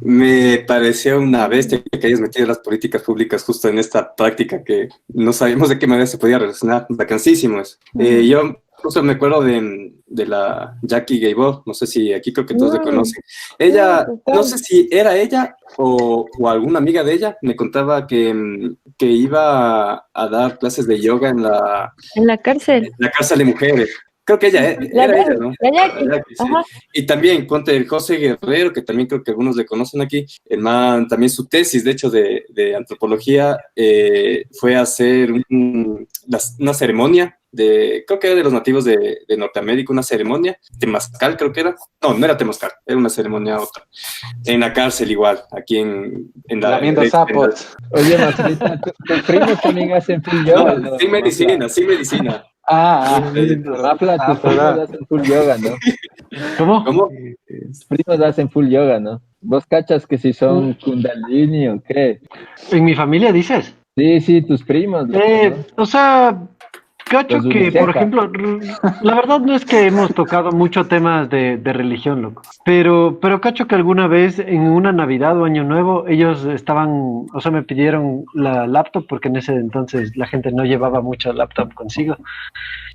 Me pareció una bestia que hayas metido las políticas públicas justo en esta práctica que no sabíamos de qué manera se podía relacionar. Bacanísimo eso. Yo justo me acuerdo de la Jackie Gaybor, no sé si aquí creo que todos la conocen. Ella, no sé si era ella o alguna amiga de ella, me contaba que iba a dar clases de yoga en la cárcel de mujeres. Creo que ella era ella, ¿no? La Jackie, sí. Y también, ponte el José Guerrero, que también creo que algunos le conocen aquí, el man, también su tesis, de hecho, de antropología, fue a hacer una ceremonia, creo que era de los nativos de Norteamérica, una ceremonia, temazcal creo que era, no era temazcal, era una ceremonia otra, en la cárcel igual, aquí en la... Lamiendo sapos. Oye, Marcelita, tus primos también hacen full yoga, ¿no? Sí, medicina. Rafa, tus primos hacen full yoga, ¿no? ¿Cómo? Tus primos hacen full yoga, ¿no? ¿Vos cachas que si son kundalini o qué? ¿En mi familia dices? Sí, tus primos. ¿No? O sea, cacho que, por ejemplo, la verdad no es que hemos tocado mucho temas de religión, loco, pero cacho que alguna vez en una Navidad o Año Nuevo ellos me pidieron la laptop porque en ese entonces la gente no llevaba mucho laptop consigo,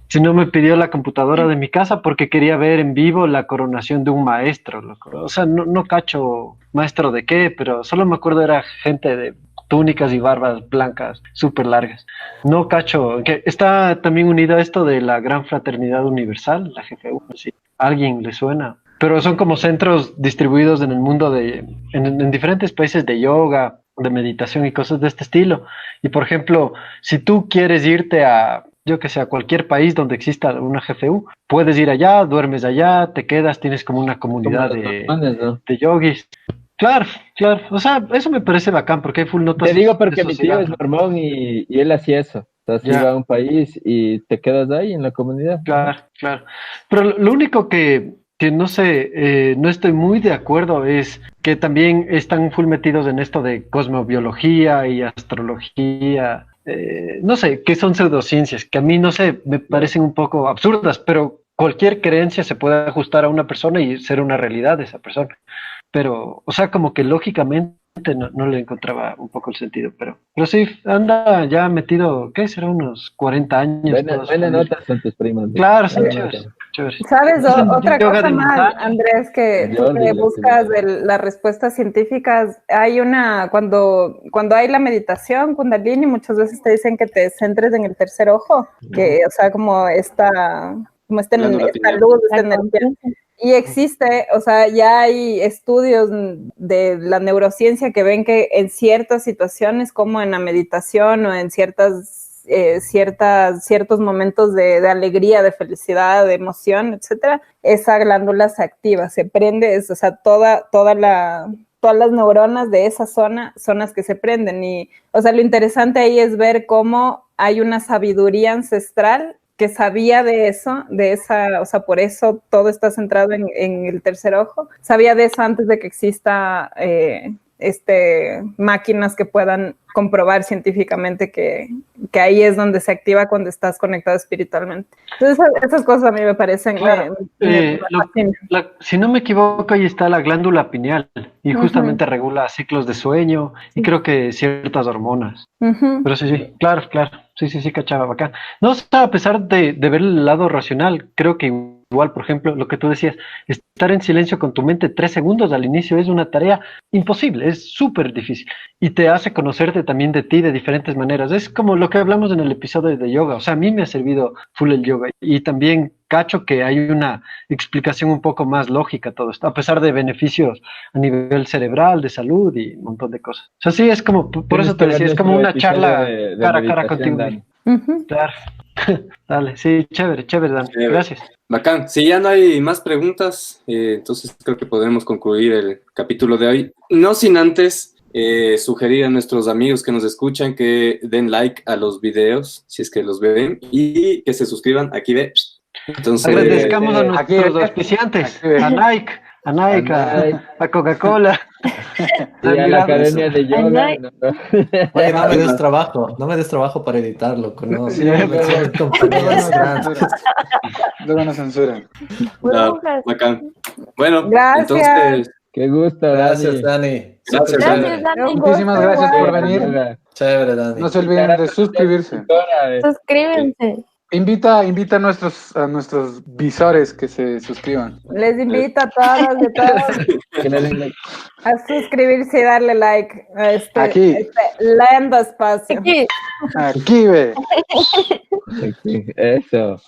sino me pidió la computadora de mi casa porque quería ver en vivo la coronación de un maestro, loco. O sea, no cacho maestro de qué, pero solo me acuerdo era gente túnicas y barbas blancas, súper largas. No cacho, que está también unido a esto de la Gran Fraternidad Universal, la GFU, si a alguien le suena. Pero son como centros distribuidos en el mundo en diferentes países de yoga, de meditación y cosas de este estilo. Y por ejemplo, si tú quieres irte a, yo que sé, a cualquier país donde exista una GFU, puedes ir allá, duermes allá, te quedas, tienes como una comunidad de yogis. Claro, claro. O sea, eso me parece bacán porque hay full notas. Te digo porque de mi tío sociedad, es ¿no? mormón y él hacía eso. O sea, se Ya. iba a un país y te quedas ahí en la comunidad. Claro, claro. Pero lo único que no sé, no estoy muy de acuerdo es que también están full metidos en esto de cosmobiología y astrología. No sé, que son pseudociencias, que a mí no sé, me parecen un poco absurdas, pero cualquier creencia se puede ajustar a una persona y ser una realidad de esa persona. Pero, o sea, como que lógicamente no le encontraba un poco el sentido, pero sí, anda ya metido, ¿qué será? Unos 40 años. Buenas notas son tus primos. Claro, son chéveres, chéveres. ¿Sabes? Otra Yoga cosa de más, montaña. Andrés, que tú que buscas las respuestas científicas, hay cuando hay la meditación, Kundalini, muchas veces te dicen que te centres en el tercer ojo, que, o sea, como esta luz, esta energía. Y existe, o sea, ya hay estudios de la neurociencia que ven que en ciertas situaciones, como en la meditación o en ciertos momentos de alegría, de felicidad, de emoción, etcétera, esa glándula se activa, se prende, o sea, todas las neuronas de esa zona son las que se prenden. Y, o sea, lo interesante ahí es ver cómo hay una sabiduría ancestral que sabía de eso, o sea, por eso todo está centrado en el tercer ojo. Sabía de eso antes de que exista máquinas que puedan comprobar científicamente que ahí es donde se activa cuando estás conectado espiritualmente. Entonces, esas cosas a mí me parecen... Claro, si no me equivoco, ahí está la glándula pineal y justamente regula ciclos de sueño y creo que ciertas hormonas. Pero sí, claro, sí, cachaba, bacán. No, o sea, a pesar de ver el lado racional, creo que igual, por ejemplo, lo que tú decías, estar en silencio con tu mente 3 segundos al inicio es una tarea imposible, es súper difícil y te hace conocerte también de ti de diferentes maneras. Es como lo que hablamos en el episodio de yoga, o sea, a mí me ha servido full el yoga y también cacho que hay una explicación un poco más lógica a todo esto, a pesar de beneficios a nivel cerebral, de salud y un montón de cosas. O sea, sí, es como, por eso te decía, es como una charla cara a cara contigo. Claro. Dale, sí, chévere, Dan. Gracias. Bacán. Si ya no hay más preguntas, entonces creo que podremos concluir el capítulo de hoy. No sin antes sugerir a nuestros amigos que nos escuchan que den like a los videos, si es que los ven, y que se suscriban. Aquí ve. Entonces, agradezcamos a nuestros auspiciantes, a Nike, a Coca-Cola. Y a la academia de yoga. Oye, no me des trabajo para editarlo. Luego nos censuran. Bacán. Bueno, gracias. Entonces... Qué gusto, gracias, Dani. Gracias, Dani. Muchísimas gracias por venir. Chévere, Dani. No se olviden de suscribirse. Suscríbanse. Invita a nuestros visores que se suscriban. Les invito a todos y todos a suscribirse y darle like a este lento espacio. Aquí ve. Eso.